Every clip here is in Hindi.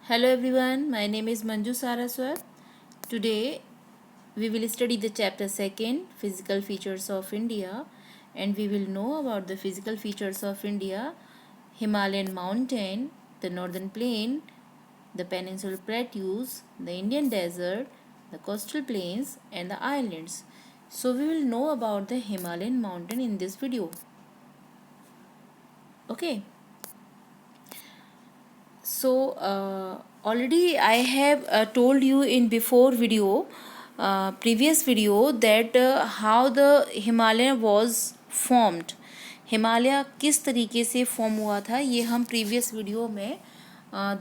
Hello everyone, my name is Manju Saraswat. Today we will study the chapter 2nd, Physical Features of India, and we will know about the physical features of India: Himalayan mountain, the northern plain, the peninsular plateaus, the Indian desert, the coastal plains and the islands. So we will know about the Himalayan mountain in this video. Okay. So already I have told you in before video, previous video, that how the Himalaya was formed. Himalaya किस तरीके से फॉर्म हुआ था ये हम प्रीवियस वीडियो में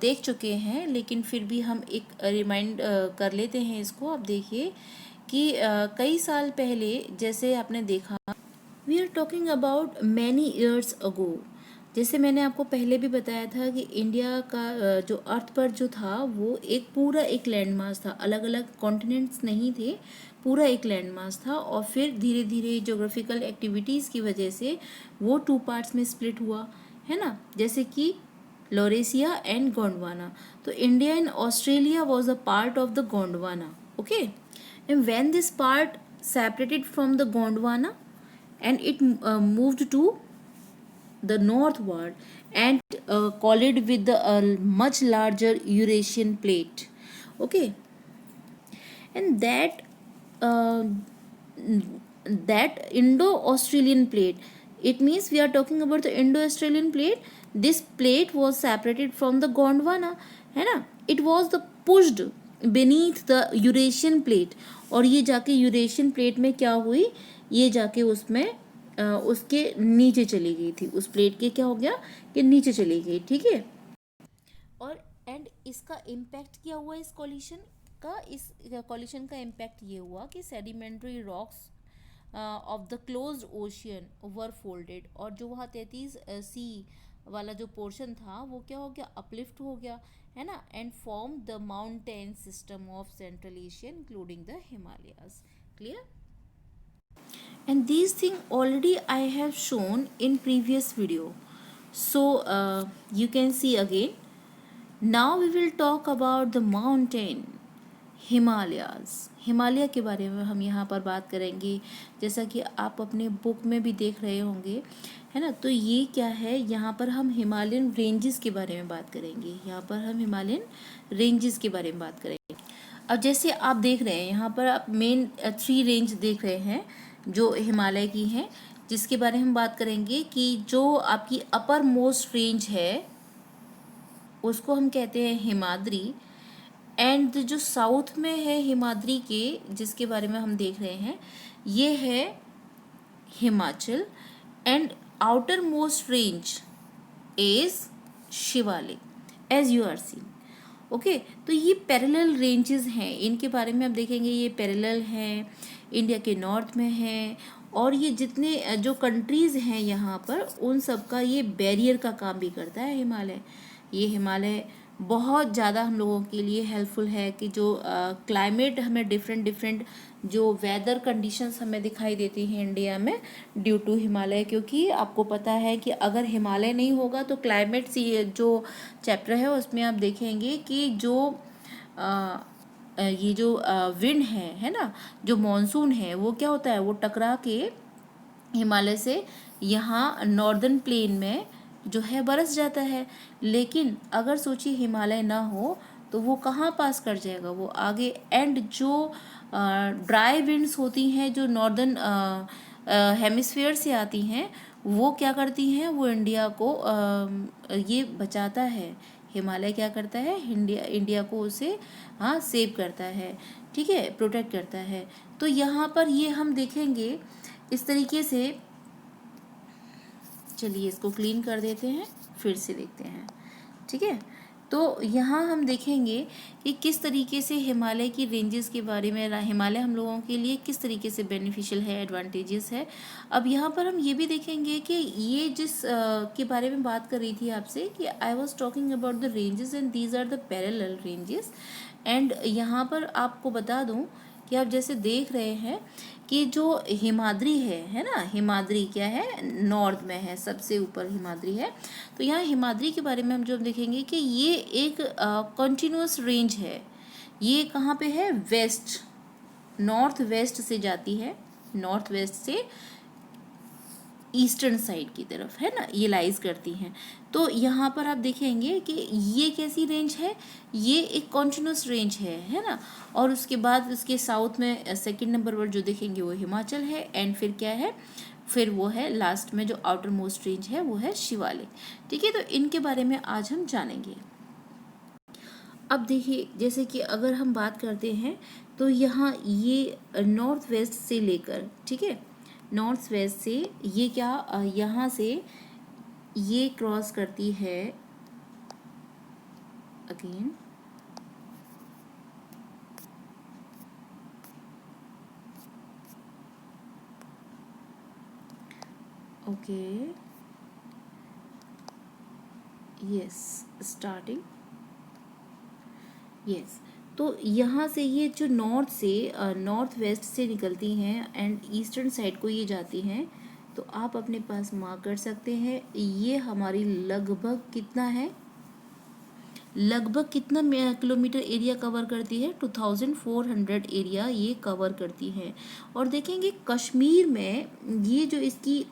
देख चुके हैं, लेकिन फिर भी हम एक रिमाइंड कर लेते हैं इसको। अब देखिए कि कई साल पहले जैसे आपने देखा, we are talking about many years ago. जैसे मैंने आपको पहले भी बताया था कि इंडिया का जो अर्थ पर जो था वो एक पूरा एक लैंड मास था, अलग अलग कॉन्टिनेंट्स नहीं थे, पूरा एक लैंड मास था। और फिर धीरे धीरे ज्योग्राफिकल एक्टिविटीज़ की वजह से वो टू पार्ट्स में स्प्लिट हुआ, है ना, जैसे कि लॉरेशिया एंड गोंडवाना। तो India and Australia was a part of the Gondwana, okay. And when this part separated from the Gondwana and it moved to the northward and collided with the much larger Eurasian plate, okay. And that Indo-Australian plate, it means we are talking about the Indo-Australian plate. This plate was separated from the Gondwana, है ना, it was the pushed beneath the Eurasian plate। और ये जाके यूरेशियन प्लेट में क्या हुई, ये जाके उसमें उसके नीचे चली गई थी, उस प्लेट के क्या हो गया कि नीचे चली गई, ठीक है। और एंड इसका इम्पैक्ट क्या हुआ इस कॉलिशन का इम्पैक्ट ये हुआ कि sedimentary rocks of the closed ocean were folded, और जो वहाँ 33 सी वाला जो पोर्शन था वो क्या हो गया, अपलिफ्ट हो गया, है ना, and form the mountain system of central Asia including the Himalayas. Clear? And these thing already I have shown in previous video, so you can see again. Now we will talk about the mountain Himalayas. Himalaya के बारे में हम यहाँ पर बात करेंगे, जैसा कि आप अपने बुक में भी देख रहे होंगे, है ना। तो ये क्या है, यहाँ पर हम हिमालयन रेंजेस के बारे में बात करेंगे, यहाँ पर हम हिमालयन रेंजेस के बारे में बात करेंगे। अब जैसे आप देख रहे हैं यहाँ पर आप मेन 3 रेंज देख रहे हैं जो हिमालय की हैं, जिसके बारे में हम बात करेंगे कि जो आपकी अपर मोस्ट रेंज है उसको हम कहते हैं हिमाद्री, एंड जो साउथ में है हिमाद्री के, जिसके बारे में हम देख रहे हैं, ये है Himachal, and outer most range is Shivalik as you are seen, okay. तो ये पैरेलल रेंजेस हैं, इनके बारे में आप देखेंगे, ये पैरेलल हैं, इंडिया के नॉर्थ में है, और ये जितने जो कंट्रीज़ हैं यहाँ पर उन सब का ये बैरियर का काम भी करता है हिमालय। ये हिमालय बहुत ज़्यादा हम लोगों के लिए हेल्पफुल है कि जो क्लाइमेट हमें डिफरेंट जो वेदर कंडीशंस हमें दिखाई देती हैं इंडिया में ड्यू टू हिमालय, क्योंकि आपको पता है कि अगर हिमालय नहीं होगा तो क्लाइमेट सी जो चैप्टर है उसमें आप देखेंगे कि जो ये जो विंड है ना, जो मॉनसून है वो क्या होता है, वो टकरा के हिमालय से यहाँ नॉर्दर्न प्लेन में जो है बरस जाता है। लेकिन अगर सोचिए हिमालय ना हो तो वो कहाँ पास कर जाएगा, वो आगे, एंड जो ड्राई विंड्स होती हैं जो नॉर्दर्न हेमिस्फीयर से आती हैं वो क्या करती हैं, वो इंडिया को ये बचाता है। हिमालय क्या करता है, इंडिया को उसे सेव करता है, ठीक है, प्रोटेक्ट करता है। तो यहाँ पर ये हम देखेंगे इस तरीके से। चलिए इसको क्लीन कर देते हैं, फिर से देखते हैं, ठीक है। तो यहाँ हम देखेंगे कि किस तरीके से हिमालय की रेंजेस के बारे में, हिमालय हम लोगों के लिए किस तरीके से बेनिफिशियल है, एडवांटेजेस है। अब यहाँ पर हम ये भी देखेंगे कि ये जिस के बारे में बात कर रही थी आपसे कि I was talking about the ranges and these are the parallel ranges. And यहाँ पर आपको बता दूँ कि आप जैसे देख रहे हैं कि जो हिमाद्री है ना, हिमाद्री क्या है, नॉर्थ में है, सबसे ऊपर हिमाद्री है। तो यहाँ हिमाद्री के बारे में हम जो देखेंगे कि ये एक कंटिन्यूअस रेंज है। ये कहाँ पे है, वेस्ट, नॉर्थ वेस्ट से जाती है, नॉर्थ वेस्ट से ईस्टर्न साइड की तरफ, है ना, ये लाइज करती हैं। तो यहाँ पर आप देखेंगे कि ये कैसी रेंज है, ये एक कॉन्टिन्यूस रेंज है ना। और उसके बाद उसके साउथ में सेकंड नंबर पर जो देखेंगे वो हिमाचल है, एंड फिर क्या है, फिर वो है लास्ट में जो आउटर मोस्ट रेंज है वो है शिवालिक। ठीक है, तो इनके बारे में आज हम जानेंगे। अब देखिए, जैसे कि अगर हम बात करते हैं तो यहाँ ये नॉर्थ वेस्ट से लेकर, ठीक है, नॉर्थ वेस्ट से ये क्या, यहाँ से ये क्रॉस करती है again, okay, yes, starting, yes. तो यहाँ से ये जो नॉर्थ से नॉर्थ वेस्ट से निकलती हैं एंड ईस्टर्न साइड को ये जाती हैं। तो आप अपने पास मार्क कर सकते हैं, ये हमारी लगभग कितना है, लगभग कितना किलोमीटर एरिया कवर करती है, 2400 एरिया ये कवर करती है। और देखेंगे कश्मीर में ये जो इसकी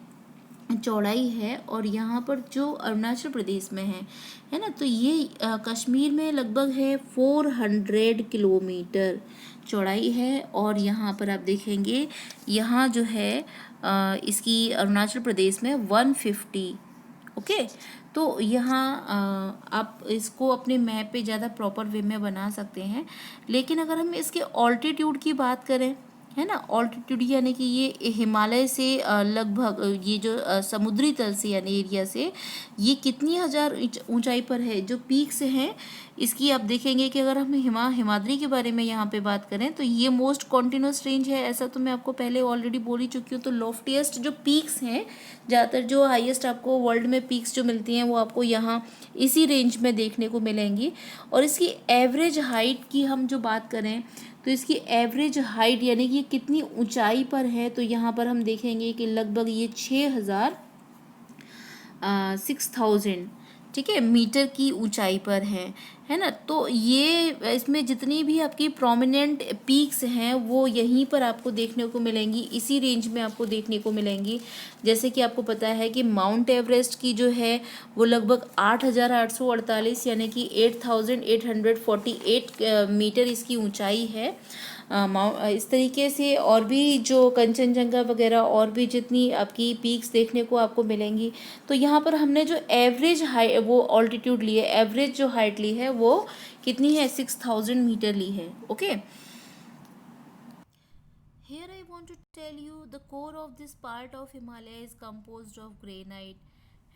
चौड़ाई है, और यहाँ पर जो अरुणाचल प्रदेश में है ना, तो ये कश्मीर में लगभग है 400 किलोमीटर चौड़ाई है। और यहाँ पर आप देखेंगे, यहाँ जो है इसकी अरुणाचल प्रदेश में 150, ओके। तो यहाँ आप इसको अपने मैप पे ज़्यादा प्रॉपर वे में बना सकते हैं। लेकिन अगर हम इसके ऑल्टीट्यूड की बात करें, है ना, ऑल्टीट्यूड यानी कि ये हिमालय से लगभग ये जो समुद्री तल से यानी एरिया से ये कितनी हज़ार ऊंचाई पर है, जो पीक्स हैं इसकी आप देखेंगे कि अगर हम हिमाद्री के बारे में यहाँ पे बात करें तो ये मोस्ट कॉन्टिन्यूस रेंज है, ऐसा तो मैं आपको पहले ऑलरेडी बोल ही चुकी हूँ। तो लॉफ्टिएस्ट जो पीक्स हैं, ज़्यादातर जो हाईएस्ट आपको वर्ल्ड में पीक्स जो मिलती हैं वो आपको यहाँ इसी रेंज में देखने को मिलेंगी। और इसकी एवरेज हाइट की हम जो बात करें तो इसकी एवरेज हाइट यानी कि कितनी ऊंचाई पर है, तो यहाँ पर हम देखेंगे कि लगभग ये 6000 ठीक है मीटर की ऊंचाई पर है ना। तो ये इसमें जितनी भी आपकी प्रोमिनेंट पीक्स हैं वो यहीं पर आपको देखने को मिलेंगी, इसी रेंज में आपको देखने को मिलेंगी। जैसे कि आपको पता है कि माउंट एवरेस्ट की जो है वो लगभग 8848 यानी कि 8848 मीटर इसकी ऊंचाई है। इस तरीके से और भी जो कंचनजंगा वगैरह और भी जितनी आपकी पीक्स देखने को आपको मिलेंगी। तो यहाँ पर हमने जो एवरेज हाई वो ऑल्टीट्यूड ली है, एवरेज जो हाइट ली है वो कितनी है, 6000 मीटर ली है, okay. Here I want to tell you the core of this part of Himalaya is composed of granite,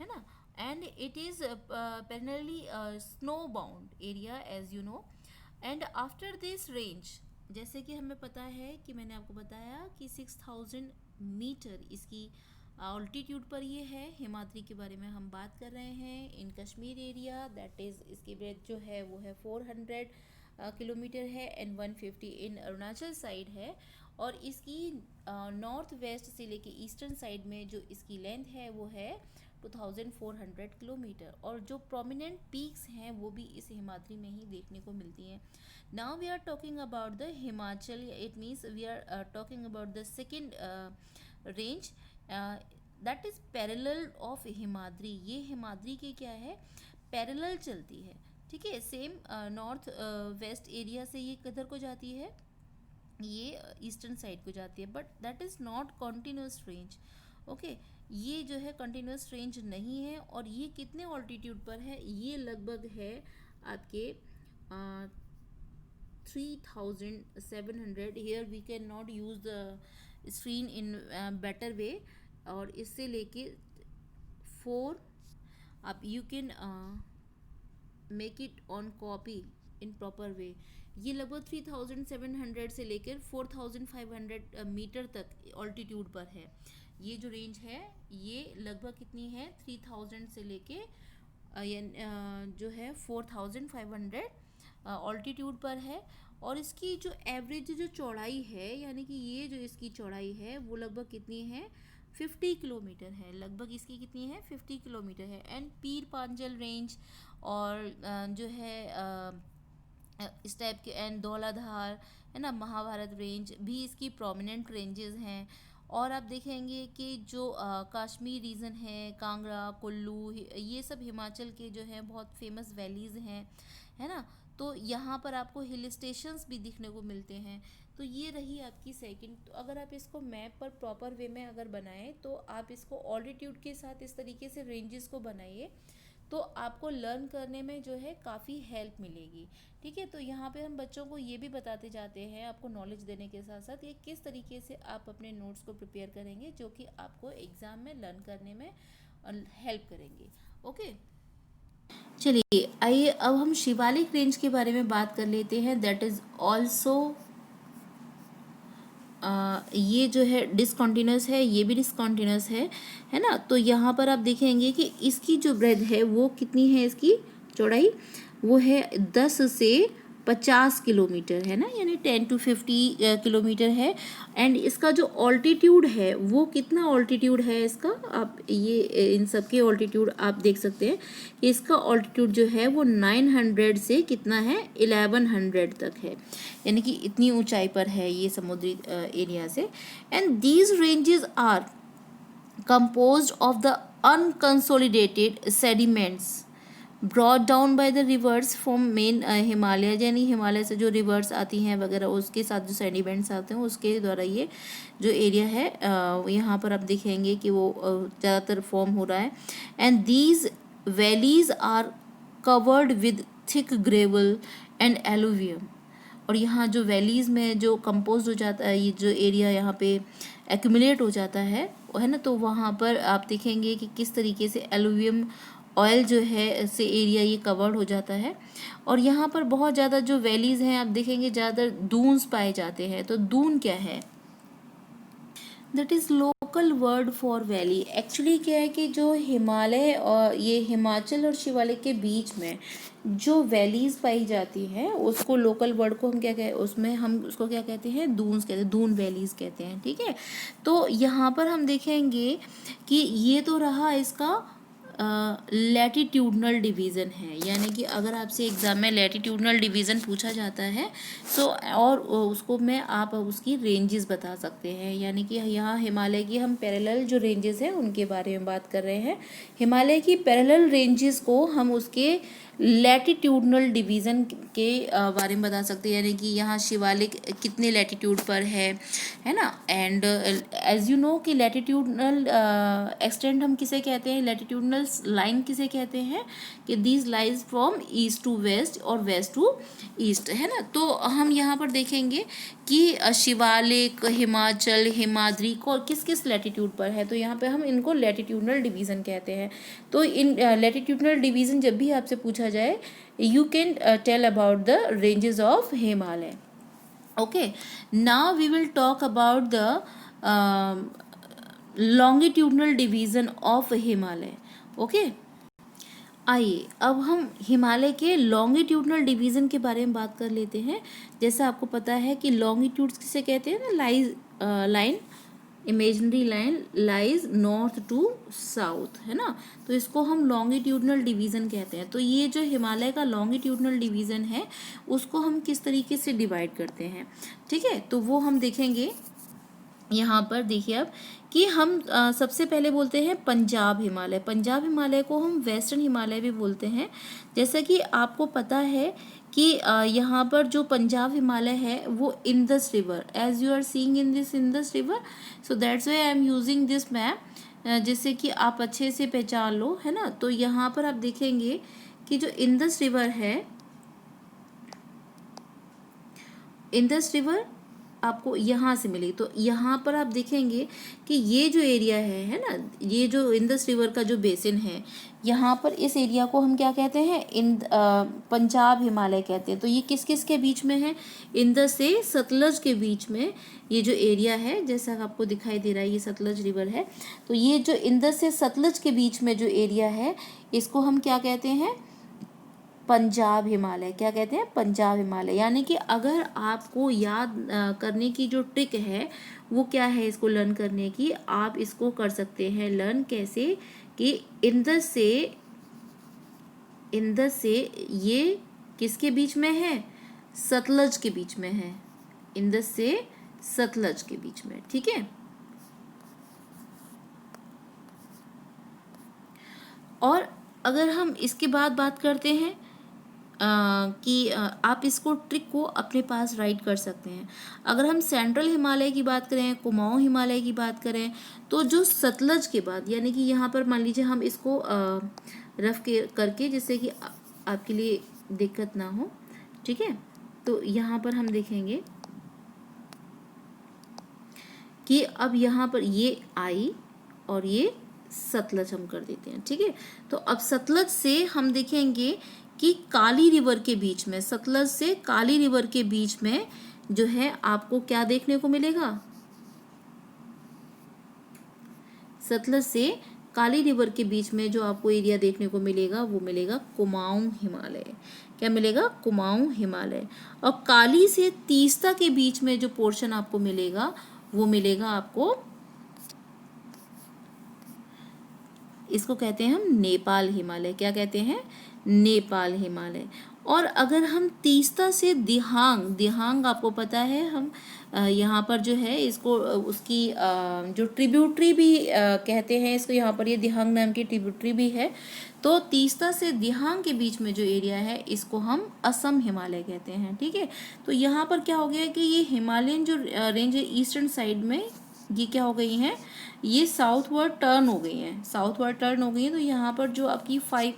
है ना, and it is perennially snow-bound area as you know. And after this range, जैसे कि हमें पता है कि मैंने आपको बताया कि 6000 मीटर इसकी ऑल्टीट्यूड पर ये है। हिमाद्री के बारे में हम बात कर रहे हैं इन कश्मीर एरिया, दैट इज़ इसकी ब्रेथ जो है वो है 400 किलोमीटर है एंड 150 इन अरुणाचल साइड है। और इसकी नॉर्थ वेस्ट से लेके ईस्टर्न साइड में जो इसकी लेंथ है वो है 2400 किलोमीटर। और जो प्रोमिनेंट पीक्स हैं वो भी इस हिमाद्री में ही देखने को मिलती हैं। Now we are talking about the Himachal, it means we are talking about the second range that is parallel of Himadri. ये हिमाद्री की क्या है, पैरेलल चलती है, ठीक है। सेम नॉर्थ वेस्ट एरिया से ये किधर को जाती है, ये ईस्टर्न साइड को जाती है, but that is not continuous range, okay. ये जो है कंटिन्यूस रेंज नहीं है। और ये कितने ऑल्टीट्यूड पर है, ये लगभग है आपके 3700। Here we can not use the screen in better way. और इससे लेके 4 आप you can make it on copy in proper way. ये लगभग 3700 से लेकर 4500 मीटर तक ऑल्टीट्यूड पर है। ये जो रेंज है ये लगभग कितनी है, 3000 से लेके जो है 4500 ऑल्टीट्यूड पर है। और इसकी जो एवरेज जो चौड़ाई है, यानी कि ये जो इसकी चौड़ाई है वो लगभग कितनी है, 50 किलोमीटर है। लगभग इसकी कितनी है, 50 किलोमीटर है। एंड पीर पांजल रेंज और जो है इस टाइप के, एंड धौलाधार है ना, महाभारत रेंज भी इसकी प्रोमिनेंट रेंजेस हैं। और आप देखेंगे कि जो कश्मीर रीजन है, कांगड़ा, कुल्लू, ये सब हिमाचल के जो हैं बहुत फेमस वैलीज़ हैं, है ना। तो यहाँ पर आपको हिल स्टेशंस भी दिखने को मिलते हैं। तो ये रही आपकी सेकंड। तो अगर आप इसको मैप पर प्रॉपर वे में अगर बनाएं तो आप इसको ऑल्टीट्यूड के साथ इस तरीके से रेंजेस को बनाइए, तो आपको लर्न करने में जो है काफ़ी हेल्प मिलेगी। ठीक है, तो यहाँ पे हम बच्चों को ये भी बताते जाते हैं, आपको नॉलेज देने के साथ साथ ये किस तरीके से आप अपने नोट्स को प्रिपेयर करेंगे, जो कि आपको एग्ज़ाम में लर्न करने में हेल्प करेंगे। ओके, चलिए आइए अब हम शिवालिक रेंज के बारे में बात कर लेते हैं। दैट इज़ ऑल्सो ये जो है डिसकंटिन्यूस है, ये भी डिसकंटिन्यूस है ना। तो यहाँ पर आप देखेंगे कि इसकी जो ब्रेथ है वो कितनी है, इसकी चौड़ाई वो है 10 से 50 किलोमीटर, है ना, यानी 10 to 50 किलोमीटर है। एंड इसका जो ऑल्टीट्यूड है वो कितना ऑल्टीट्यूड है इसका, आप ये इन सब के ऑल्टीट्यूड आप देख सकते हैं कि इसका ऑल्टीट्यूड जो है वो 900 से कितना है, 1100 तक है, यानी कि इतनी ऊंचाई पर है ये समुद्री एरिया से। And these ranges are composed of the unconsolidated sediments brought down by the rivers from main Himalaya, यानी हिमालय से जो रिवर्स आती हैं वगैरह उसके साथ जो सेडिमेंट्स आते हैं उसके द्वारा ये जो एरिया है यहाँ पर आप देखेंगे कि वो ज़्यादातर फॉर्म हो रहा है। And these valleys are covered with thick gravel and alluvium. और यहाँ जो वैलीज़ में जो कंपोज हो जाता है, ये जो एरिया यहाँ पे एक्यूमुलेट हो जाता है ना, तो वहाँ पर आप देखेंगे कि किस तरीके से एलुवियम ऑयल जो है से एरिया ये कवर्ड हो जाता है। और यहाँ पर बहुत ज़्यादा जो वैलीज़ हैं आप देखेंगे ज़्यादा दून्स पाए जाते हैं। तो दून क्या है, that is local word for valley. Actually क्या है कि जो हिमालय और ये हिमाचल और शिवालिक के बीच में जो वैलीज़ पाई जाती हैं उसको लोकल वर्ड को हम क्या कहते हैं, उसमें हम उसको क्या कहते हैं, दून्स कहते हैं, दून वैलीज़ कहते हैं। ठीक है, तो यहाँ पर हम देखेंगे कि ये तो रहा इसका लैटिट्यूडनल डिवीज़न है, यानी कि अगर आपसे एग्ज़ाम में लैटिट्यूडनल डिवीज़न पूछा जाता है तो और उसको में आप उसकी रेंजेस बता सकते हैं। यानी कि यहाँ हिमालय की हम पैरेलल जो रेंजेस हैं उनके बारे में बात कर रहे हैं। हिमालय की पैरेलल रेंजेस को हम उसके लैटिट्यूडनल डिवीज़न के बारे में बता सकते हैं, यानी कि यहाँ शिवालिक कितने लैटिट्यूड पर है ना। एंड एज यू नो कि लैटिट्यूडनल एक्सटेंट हम किसे कहते हैं, लैटिट्यूडनल लाइन किसे कहते हैं कि these lies from east to west और वेस्ट टू ईस्ट, है ना। तो हम यहाँ पर देखेंगे कि शिवालिक, हिमाचल, हिमाद्री को किस किस लैटिट्यूड पर है, तो यहाँ पे हम इनको लैटिट्यूडनल डिवीज़न कहते हैं। तो इन लैटिट्यूडनल डिवीज़न जब भी आपसे पूछा जाए, you can tell about the ranges of Himalaya. Okay, now we will talk about the longitudinal division of Himalaya. Okay, आइए अब हम हिमालय के लॉन्गिट्यूडनल डिवीज़न के बारे में बात कर लेते हैं। जैसा आपको पता है कि लॉन्गिट्यूड्स किसे कहते हैं ना, line, imaginary line lies north to south, है ना। तो इसको हम लॉन्गिट्यूडनल डिवीज़न कहते हैं। तो ये जो हिमालय का लॉन्गिट्यूडनल डिवीज़न है उसको हम किस तरीके से डिवाइड करते हैं, ठीक है, तो वो हम देखेंगे। यहाँ पर देखिए अब कि हम सबसे पहले बोलते हैं पंजाब हिमालय। पंजाब हिमालय को हम वेस्टर्न हिमालय भी बोलते हैं। जैसा कि आपको पता है कि यहाँ पर जो पंजाब हिमालय है वो Indus river, as you are seeing in this Indus river, so that's why I am using this map, जिससे कि आप अच्छे से पहचान लो, है ना। तो यहाँ पर आप देखेंगे कि जो इंदस रिवर है, इंदस रिवर आपको यहाँ से मिली। तो यहाँ पर आप देखेंगे कि ये जो एरिया है ना, ये जो इंदस रिवर का जो बेसिन है, यहाँ पर इस एरिया को हम क्या कहते हैं, पंजाब हिमालय कहते हैं। तो ये किस किस के बीच में है, इंदस से सतलज के बीच में ये जो एरिया है, जैसा आपको दिखाई दे रहा है ये सतलज रिवर है। तो ये जो इंदस से सतलज के बीच में जो एरिया है इसको हम क्या कहते हैं, पंजाब हिमालय। क्या कहते हैं? पंजाब हिमालय। यानी कि अगर आपको याद करने की जो ट्रिक है वो क्या है, इसको लर्न करने की, आप इसको कर सकते हैं लर्न कैसे कि इंदस से ये किसके बीच में है? सतलज के बीच में है, इंदस से सतलज के बीच में। ठीक है। और अगर हम इसके बाद बात करते हैं कि आप इसको ट्रिक को अपने पास राइट कर सकते हैं। अगर हम सेंट्रल हिमालय की बात करें, कुमाऊं हिमालय की बात करें, तो जो सतलज के बाद, यानी कि यहाँ पर मान लीजिए हम इसको रफ के करके, जिससे कि आपके लिए दिक्कत ना हो। ठीक है। तो यहाँ पर हम देखेंगे कि अब यहाँ पर ये आई और ये सतलज हम कर देते हैं। ठीक है। तो अब सतलज से हम देखेंगे कि काली रिवर के बीच में, सतलज से काली रिवर के बीच में जो है आपको क्या देखने को मिलेगा? सतलज से काली रिवर के बीच में जो आपको एरिया देखने को मिलेगा वो मिलेगा कुमाऊं हिमालय। क्या मिलेगा? कुमाऊं हिमालय। और काली से तीस्ता के बीच में जो पोर्शन आपको मिलेगा वो मिलेगा आपको, इसको कहते हैं हम नेपाल हिमालय। क्या कहते हैं? नेपाल हिमालय। और अगर हम तीस्ता से दिहांग, दिहांग आपको पता है, हम यहाँ पर जो है इसको उसकी जो ट्रिब्यूटरी भी कहते हैं इसको, यहाँ पर ये दिहांग नाम की ट्रिब्यूटरी भी है। तो तीस्ता से दिहांग के बीच में जो एरिया है इसको हम असम हिमालय कहते हैं। ठीक है। तो यहाँ पर क्या हो गया कि ये हिमालयन जो रेंज है ईस्टर्न साइड में, ये क्या हो गई हैं? ये साउथवर्ड टर्न हो गई हैं, साउथवर्ड टर्न हो गई हैं। तो यहाँ पर जो आपकी 5,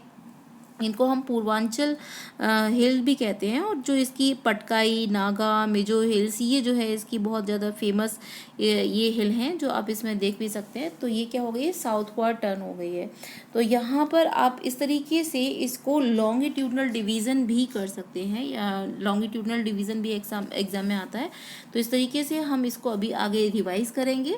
इनको हम पूर्वांचल हिल भी कहते हैं, और जो इसकी पटकाई, नागा, मिजो हिल्स, ये जो है इसकी बहुत ज़्यादा फेमस ये हिल हैं जो आप इसमें देख भी सकते हैं। तो ये क्या हो गई है? साउथवर्ड टर्न हो गई है। तो यहाँ पर आप इस तरीके से इसको लॉन्गिट्यूडनल डिवीज़न भी कर सकते हैं, या लॉन्गिट्यूडनल डिवीज़न भी एग्जाम में आता है। तो इस तरीके से हम इसको अभी आगे रिवाइज करेंगे।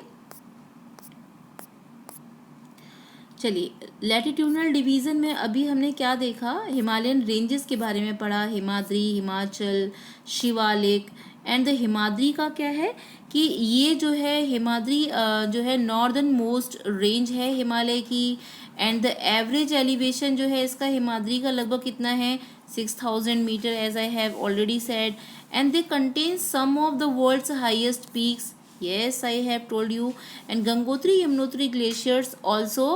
चलिए, लैटिट्यूडनल डिवीज़न में अभी हमने क्या देखा? हिमालयन रेंजेस के बारे में पढ़ा, हिमाद्री, हिमाचल, शिवालिक। एंड द हिमाद्री का क्या है कि ये जो है हिमाद्री जो है नॉर्दर्न मोस्ट रेंज है हिमालय की। एंड द एवरेज एलिवेशन जो है इसका हिमाद्री का लगभग कितना है? 6000 metre, as I have already said. And they contain some of the world's highest peaks. Yes, I have told you. And Gangotri Yamunotri glaciers also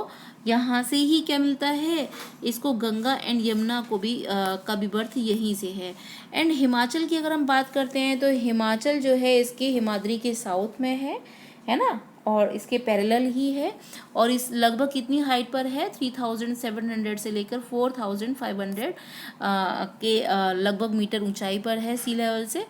यहाँ से ही क्या मिलता है? इसको गंगा एंड यमुना को भी का भी बर्थ यहीं से है। एंड हिमाचल की अगर हम बात करते हैं तो हिमाचल जो है इसके हिमाद्री के साउथ में है ना, और इसके पैरेलल ही है। और इस लगभग कितनी हाइट पर है? 3700 से लेकर 4500 के लगभग मीटर ऊंचाई पर है सी लेवल से।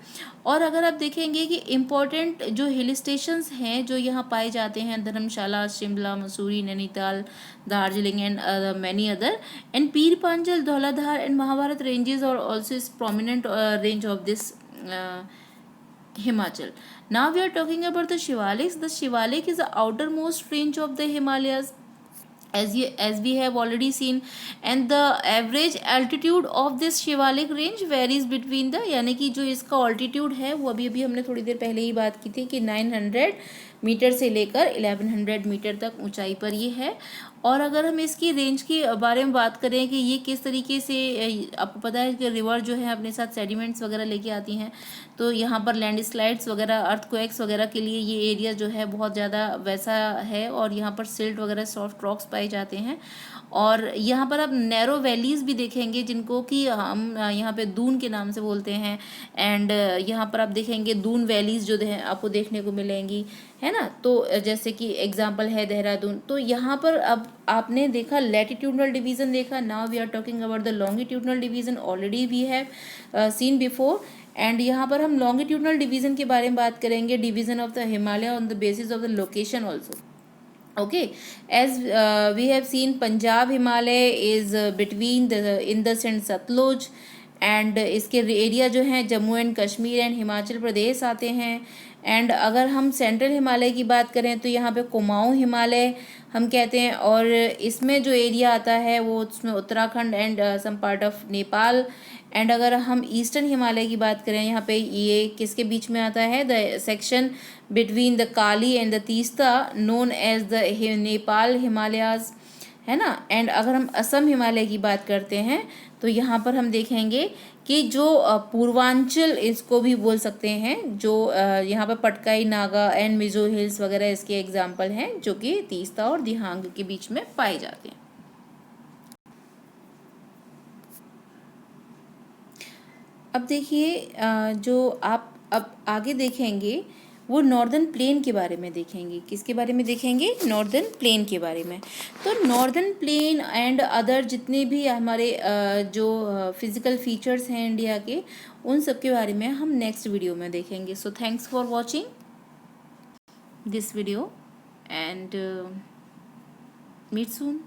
और अगर आप देखेंगे कि इम्पोर्टेंट जो हिल स्टेशंस हैं जो यहाँ पाए जाते हैं, Dharamshala, Shimla, Mussoorie, Nainital, Darjeeling and many other. And Pir Panjal, Dhauladhar and Mahabharat ranges और also is prominent range of this Himachal. Now we are talking about the Shivaliks. The Shivalik is the outermost range of the Himalayas, as we have already seen, and the average altitude of this Shivalik range varies between the, यानी कि जो इसका altitude है वो अभी हमने थोड़ी देर पहले ही बात की थी कि 900 मीटर से लेकर 1100 मीटर तक ऊंचाई पर ये है। और अगर हम इसकी रेंज के बारे में बात करें कि ये किस तरीके से, आपको पता है कि रिवर जो है अपने साथ सेडिमेंट्स वगैरह लेके आती हैं, तो यहाँ पर लैंडस्लाइड्स वगैरह, अर्थक्वेक्स वगैरह के लिए ये एरिया जो है बहुत ज़्यादा वैसा है। और यहाँ पर सिल्ट वगैरह, सॉफ्ट रॉक्स पाए जाते हैं। और यहाँ पर आप नैरो वैलीज़ भी देखेंगे जिनको कि हम यहाँ पे दून के नाम से बोलते हैं। एंड यहाँ पर आप देखेंगे दून वैलीज़ जो है आपको देखने को मिलेंगी, है ना। तो जैसे कि एग्जांपल है देहरादून। तो यहाँ पर अब आपने देखा लैटिट्यूडनल डिवीज़न देखा। Now we are talking about the longitudinal division, already we have seen before. And यहाँ पर हम लॉन्गिट्यूडनल डिवीज़न के बारे में बात करेंगे, division of the Himalaya on the basis of the location also. Okay, as we have seen, Punjab Himalaya is between the Indus and Satluj, and इसके एरिया जो हैं जम्मू एंड कश्मीर एंड हिमाचल प्रदेश आते हैं। एंड अगर हम सेंट्रल हिमालय की बात करें तो यहाँ पे कुमाऊँ हिमालय हम कहते हैं, और इसमें जो एरिया आता है वो उसमें Uttarakhand and some part of Nepal. And अगर हम ईस्टर्न हिमालय की बात करें, यहाँ पे ये किसके बीच में आता है, the section between the Kali and the Teesta known as the Nepal Himalayas, है ना। एंड अगर हम असम हिमालय की बात करते हैं तो यहाँ पर हम देखेंगे कि जो पूर्वांचल इसको भी बोल सकते हैं, जो यहाँ पर पटकाई नागा एंड मिजो हिल्स वगैरह इसके एग्जाम्पल हैं, जो कि तीस्ता और दिहांग के बीच में पाए जाते हैं। अब देखिए जो आप अब आगे देखेंगे वो नॉर्दर्न प्लेन के बारे में देखेंगे। किसके बारे में देखेंगे, नॉर्दर्न प्लेन के बारे में। तो नॉर्दर्न प्लेन एंड अदर जितने भी हमारे जो फिज़िकल फीचर्स हैं इंडिया के, उन सब के बारे में हम नेक्स्ट वीडियो में देखेंगे। So thanks for watching this video and meet soon.